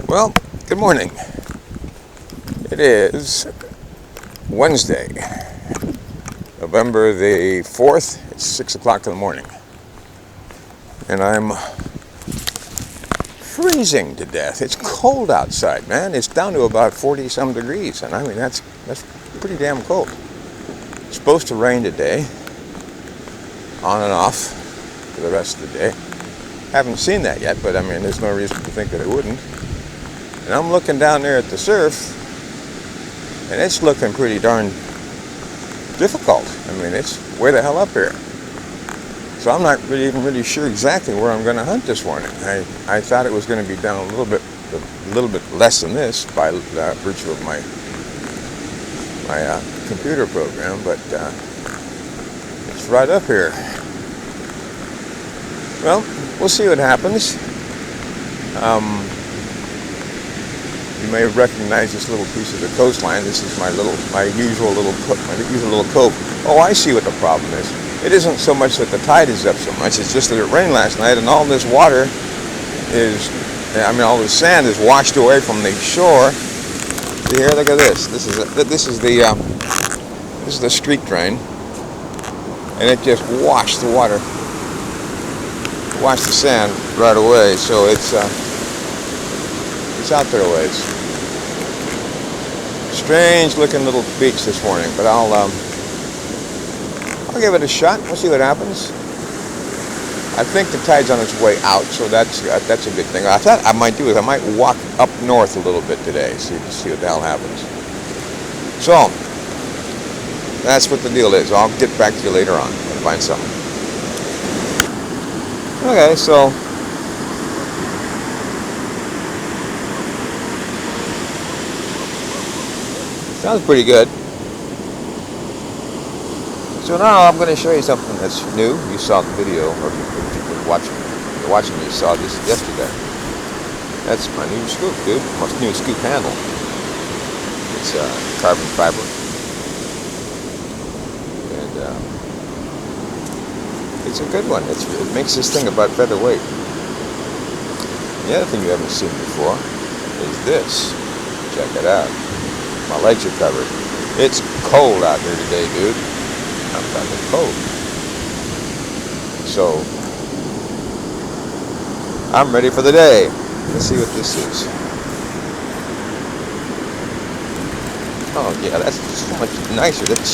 Well, good morning. It is Wednesday, November the 4th. It's 6 o'clock in the morning. And I'm freezing to death. It's cold outside, man. It's down to about 40-some degrees. And I mean, that's pretty damn cold. It's supposed to rain today, on and off for the rest of the day. Haven't seen that yet, but I mean, there's no reason to think that it wouldn't. And I'm looking down there at the surf, and it's looking pretty darn difficult. I mean, it's way the hell up here. So I'm not even really sure exactly where I'm going to hunt this morning. I thought it was going to be down a little bit less than this by virtue of my computer program, but it's right up here. Well, we'll see what happens. You may recognize this little piece of the coastline. This is my usual little cove. Oh, I see what the problem is. It isn't so much that the tide is up so much. It's just that it rained last night, and all this water all this sand is washed away from the shore. See here, look at this. This is the street drain, and it just washed the water, washed the sand right away. So it's out there a ways. Strange looking little beach this morning, but I'll give it a shot. We'll see what happens. I think the tide's on its way out, so that's a good thing. I thought I might do is I might walk up north a little bit today, see what the hell happens. So that's what the deal is. I'll get back to you later on and find something. Okay, so sounds pretty good. So now I'm going to show you something that's new. You saw the video, or if you're watching, you saw this yesterday. That's my new scoop, dude. My new scoop handle. It's carbon fiber, and it's a good one. It makes this thing about featherweight. The other thing you haven't seen before is this. Check it out. My legs are covered. It's cold out here today, dude. I'm talking cold. So, I'm ready for the day. Let's see what this is. Oh yeah, that's so much nicer. That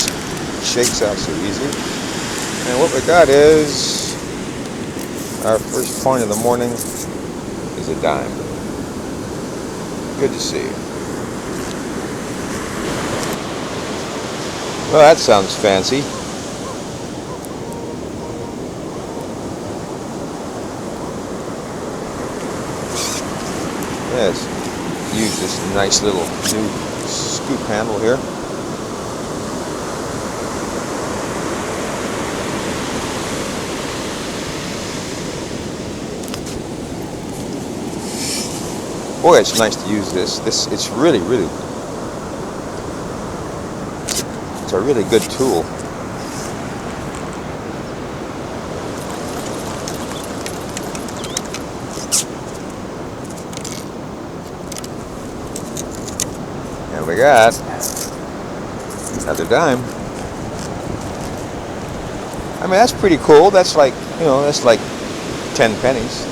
shakes out so easy. And what we got is, our first point of the morning is a dime. Good to see you. Well, that sounds fancy. Yes, use this nice little new scoop handle here. Boy, it's nice to use this. It's really it's a really good tool. And we got another dime. I mean, that's pretty cool. That's like, that's like 10 pennies.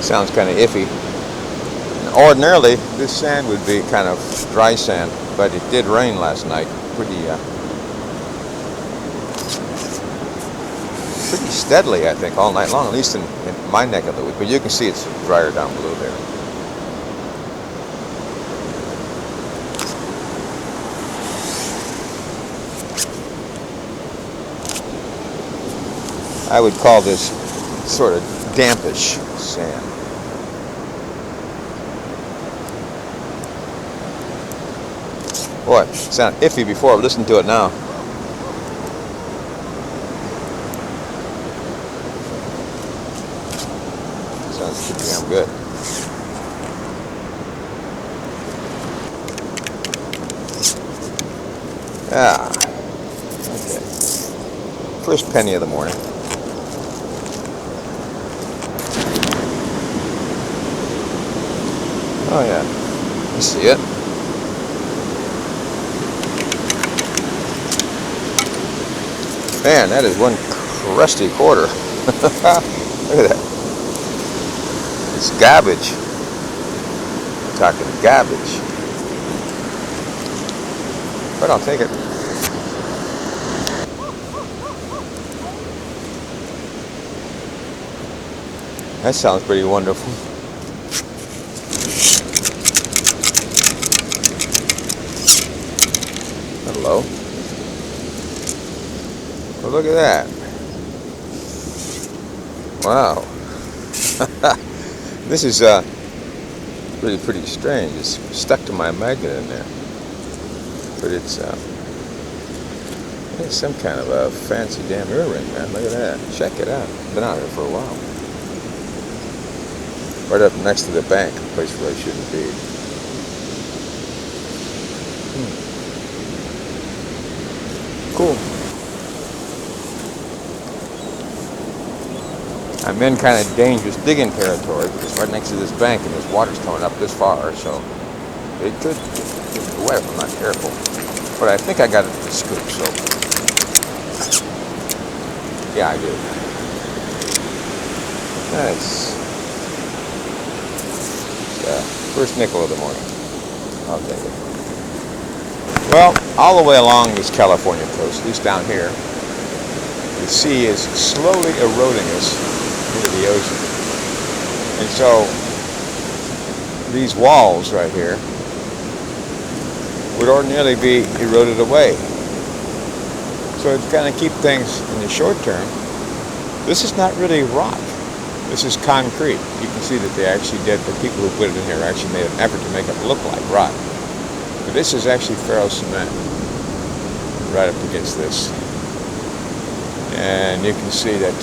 Sounds kind of iffy. Ordinarily, this sand would be kind of dry sand, but it did rain last night. Pretty steadily, I think, all night long, at least in my neck of the woods. But you can see it's drier down below there. I would call this sort of dampish sand. Boy, it sounded iffy before. Listen to it now. Sounds pretty damn good. Ah, okay. First penny of the morning. Oh yeah, you see it. Man, that is one crusty quarter. Look at that. It's garbage. I'm talking garbage. But I'll take it. That sounds pretty wonderful. Hello. Well, look at that. Wow. This is really pretty strange. It's stuck to my magnet in there. But it's some kind of a fancy damn earring, man. Look at that. Check it out. Been out here for a while. Right up next to the bank, a place where I shouldn't be. Cool. I'm in kind of dangerous digging territory because right next to this bank and this water's coming up this far, so it could get wet if I'm not careful. But I think I got it with the scoop, so yeah, I do. Nice. First nickel of the morning. I'll take it. Well, all the way along this California coast, at least down here, the sea is slowly eroding us into the ocean. And so these walls right here would ordinarily be eroded away. So to kind of keep things in the short term, this is not really rock. This is concrete. You can see that they actually did, the people who put it in here actually made an effort to make it look like rock. But this is actually ferro cement right up against this. And you can see that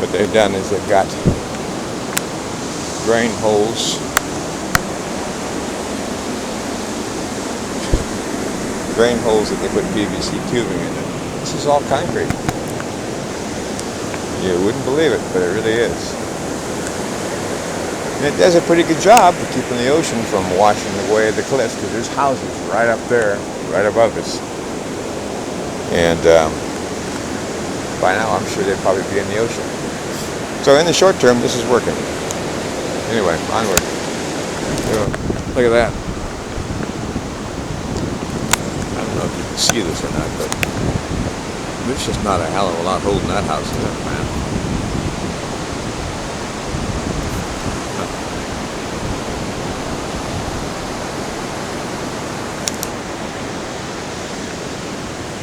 what they've done is they've got drain holes. Drain holes that they put PVC tubing in it. This is all concrete. You wouldn't believe it, but it really is. And it does a pretty good job of keeping the ocean from washing away the cliffs, because there's houses right up there, right above us. And by now, I'm sure they'd probably be in the ocean. So in the short term, this is working. Anyway, onward. Look at that. I don't know if you can see this or not, but there's just not a hell of a lot holding that house up, man.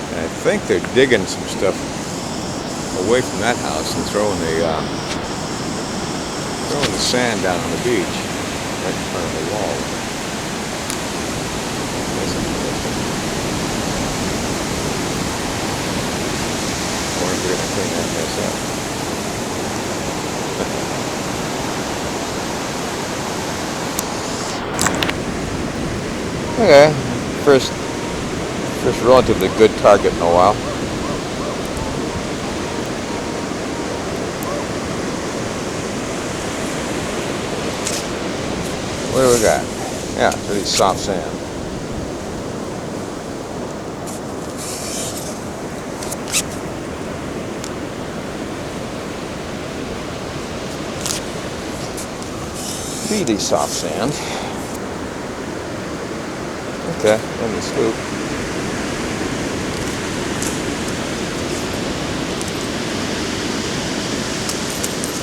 And I think they're digging some stuff away from that house and throwing the sand down on the beach, right in front of the wall. That's interesting. I wonder if they're going to clean that mess up. Okay, first relatively good target in a while. What do we got? Yeah, really soft sand. Really soft sand. Okay, in the scoop.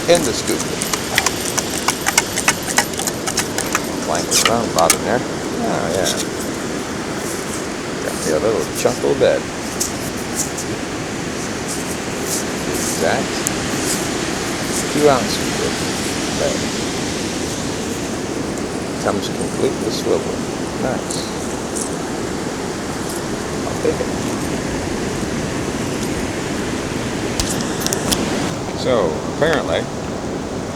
In the scoop. Blanket round bottom there. Oh yeah. Got me a little chunk of bed. Exact 2 ounces of bed. Comes complete with swivel. Nice. I'll take it. So apparently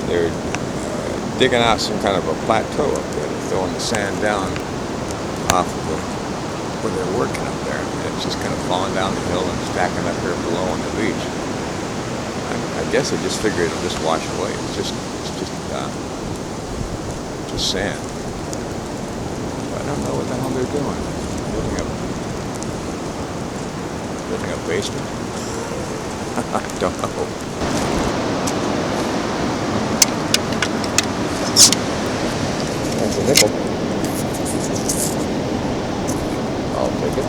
they're digging out some kind of a plateau up there. They're throwing the sand down off of where they're working up there. And it's just kind of falling down the hill and stacking up here below on the beach. I guess they just figure it'll just wash away. It's just sand. I don't know what the hell they're doing. Building a basement? I don't know. That's a nickel. I'll take it.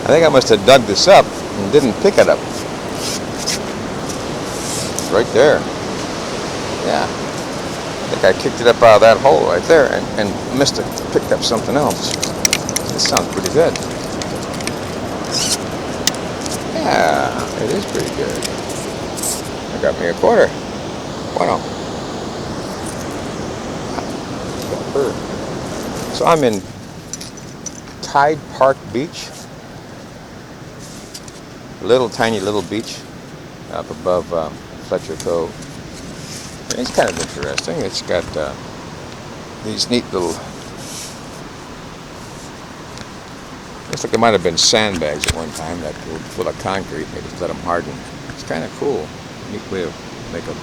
I think I must have dug this up and didn't pick it up. It's right there. Yeah. I think I kicked it up out of that hole right there and missed it. Picked up something else. This sounds pretty good. Yeah, it is pretty good. I got me a quarter. Wow. So I'm in Tide Park Beach. Tiny little beach up above Fletcher Cove. And it's kind of interesting. It's got these neat little, looks like it might have been sandbags at one time that were full of concrete. They just let them harden. It's kind of cool. Neat way to make a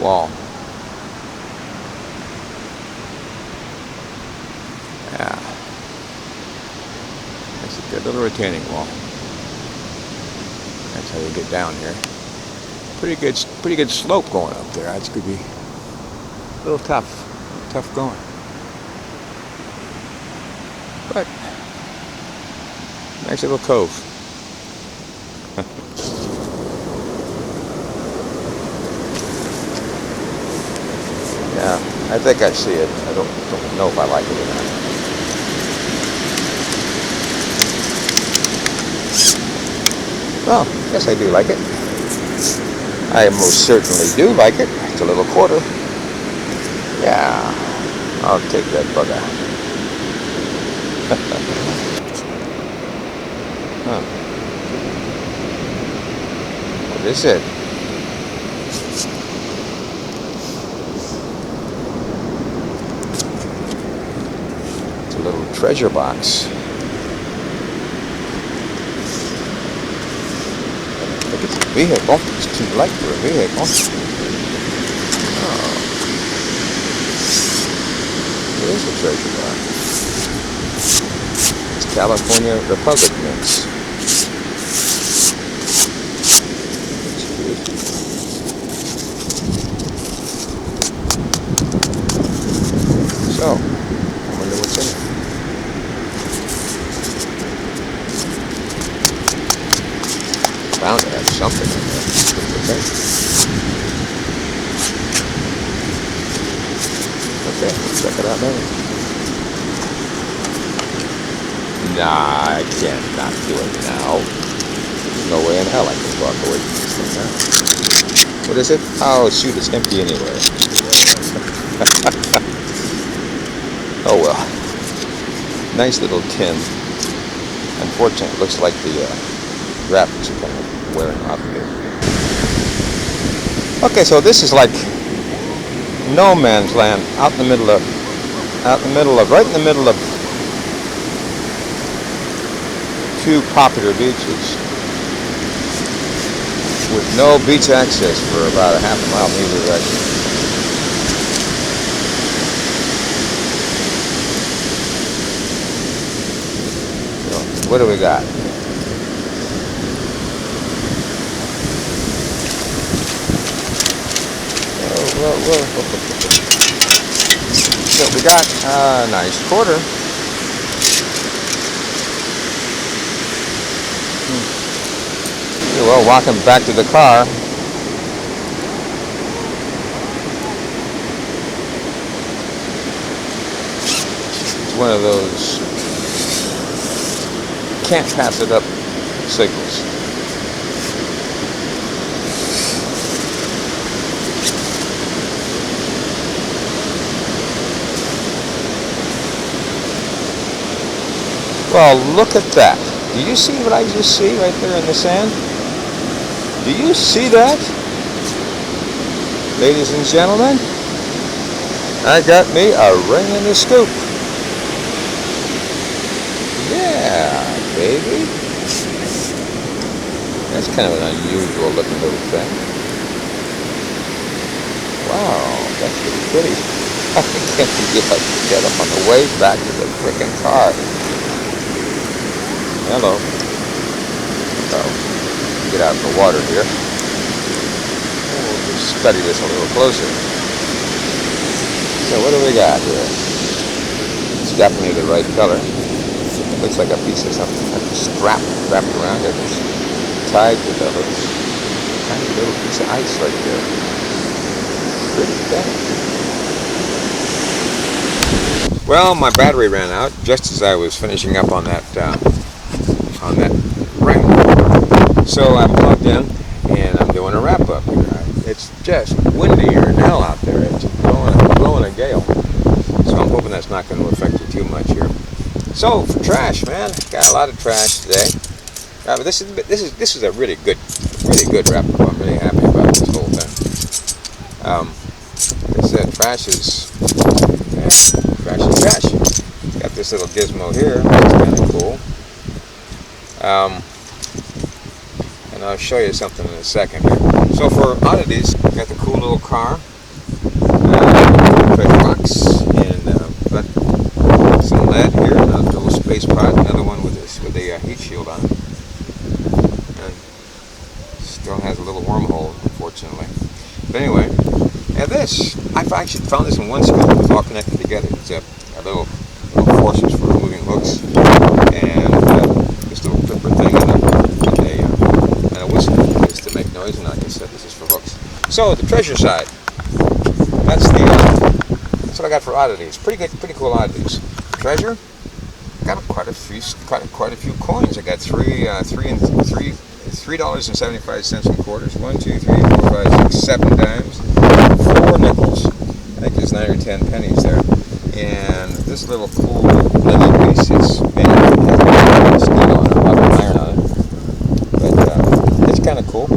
wall. Yeah. That's a good little retaining wall. That's how you get down here. Pretty good slope going up there. That's gonna be a little tough going. But nice little cove. Yeah, I think I see it. I don't know if I like it or not. Well, yes, I do like it. I most certainly do like it. It's a little quarter. Yeah, I'll take that bugger. Huh. What is it? It's a little treasure box. It's a vehicle. It's too light for a vehicle. Oh. It is a treasure box. It's California Republic mints. So, I wonder what's in it. Bound to have something in there. Okay, let's check it out now. Nah, I can't not do it now. There's no way in hell I can walk away from this thing, huh? What is it? Oh, shoot, it's empty anyway. Oh well. Nice little tin. Unfortunately, it looks like the graphics are kind of wearing off of it. Okay, so this is like no man's land right in the middle of two popular beaches with no beach access for about a half a mile in either direction. So, what do we got? So we got a nice quarter. Well, walking back to the car. It's one of those can't pass it up signals. Well, look at that. Do you see what I just see right there in the sand? Do you see that? ladies and gentlemen, I got me a ring and a scoop. Yeah, baby. That's kind of an unusual looking little thing. Wow, that's really pretty. I can't believe I could get them on the way back to the frickin' car. Hello. So, get out of the water here. We'll just study this a little closer. So what do we got here? It's definitely the right color. It looks like a piece of something, like a strap wrapped around it. It's tied with a little, tiny little piece of ice right there. Pretty thin. Well, my battery ran out just as I was finishing up on that ring. So I plugged in and I'm doing a wrap up here. It's just windier than hell out there. It's blowing a gale. So I'm hoping that's not going to affect you too much here. So for trash, man, got a lot of trash today. But this is a really good wrap up. I'm really happy about this whole thing. Like I said, trash is trash. Got this little gizmo here. That's kind of cool. And I'll show you something in a second here. So for oddities, got the cool little car, treasure box, and got some lead here, and a little space pod, another one with a heat shield on it, and still has a little wormhole, unfortunately. But anyway, and this, I've actually found this in one scoop. It's all connected together. It's a little forces for removing hooks, and this little clipper thing, and a whistle is to make noise, and like I said, this is for hooks. So the treasure side, that's what I got for oddities. Pretty cool oddities. Treasure, got quite a few coins. I got $3.75 in quarters. 1, 2, 3, 4, 5, 6, 7 dimes, 4 nickels. I think there's 9 or 10 pennies there. And this little cool little piece, it's made of steel on it, a lot of iron on it. But it's kind of cool.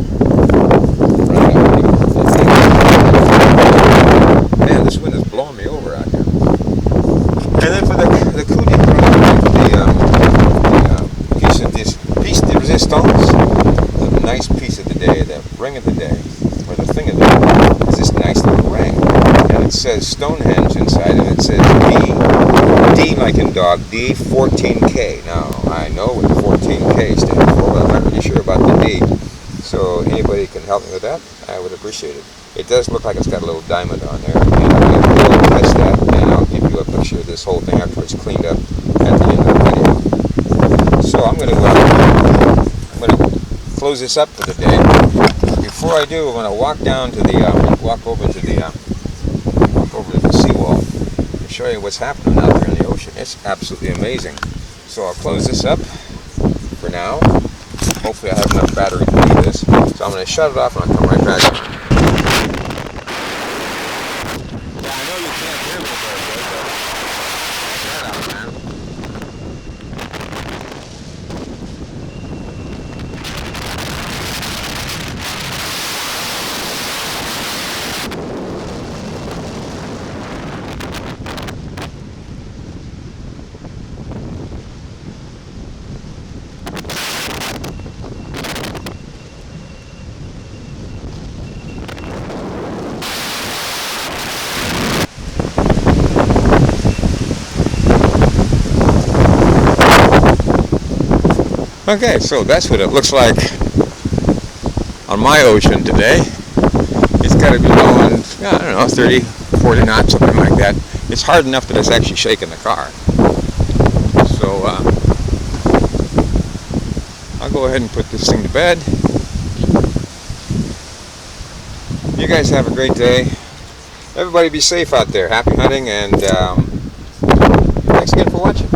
Man, this wind is blowing me over out here. And then for the coup de grace, piece de resistance, the nice piece of the day, the ring of the day, or the thing of the day, is this nice little ring. And it says Stonehenge inside, and it says D like in dog, D14K. Now, I know what the 14K stands for, but I'm not really sure about the D. So anybody can help me with that, I would appreciate it. It does look like it's got a little diamond on there, and we'll test that, and I'll give you a picture of this whole thing after it's cleaned up at the end of the video. So I'm going to close this up for the day. Before I do, I'm going to walk over to the seawall and show you what's happening out there in the ocean. It's absolutely amazing. So I'll close this up for now. Hopefully I have enough battery to do this. So I'm going to shut it off and I'll come right back. Yeah, I know you can't hear me very good, but check that out, man. Okay, so that's what it looks like on my ocean today. It's got to be going, I don't know, 30, 40 knots, something like that. It's hard enough that it's actually shaking the car. So I'll go ahead and put this thing to bed. You guys have a great day. Everybody be safe out there. Happy hunting, and thanks again for watching.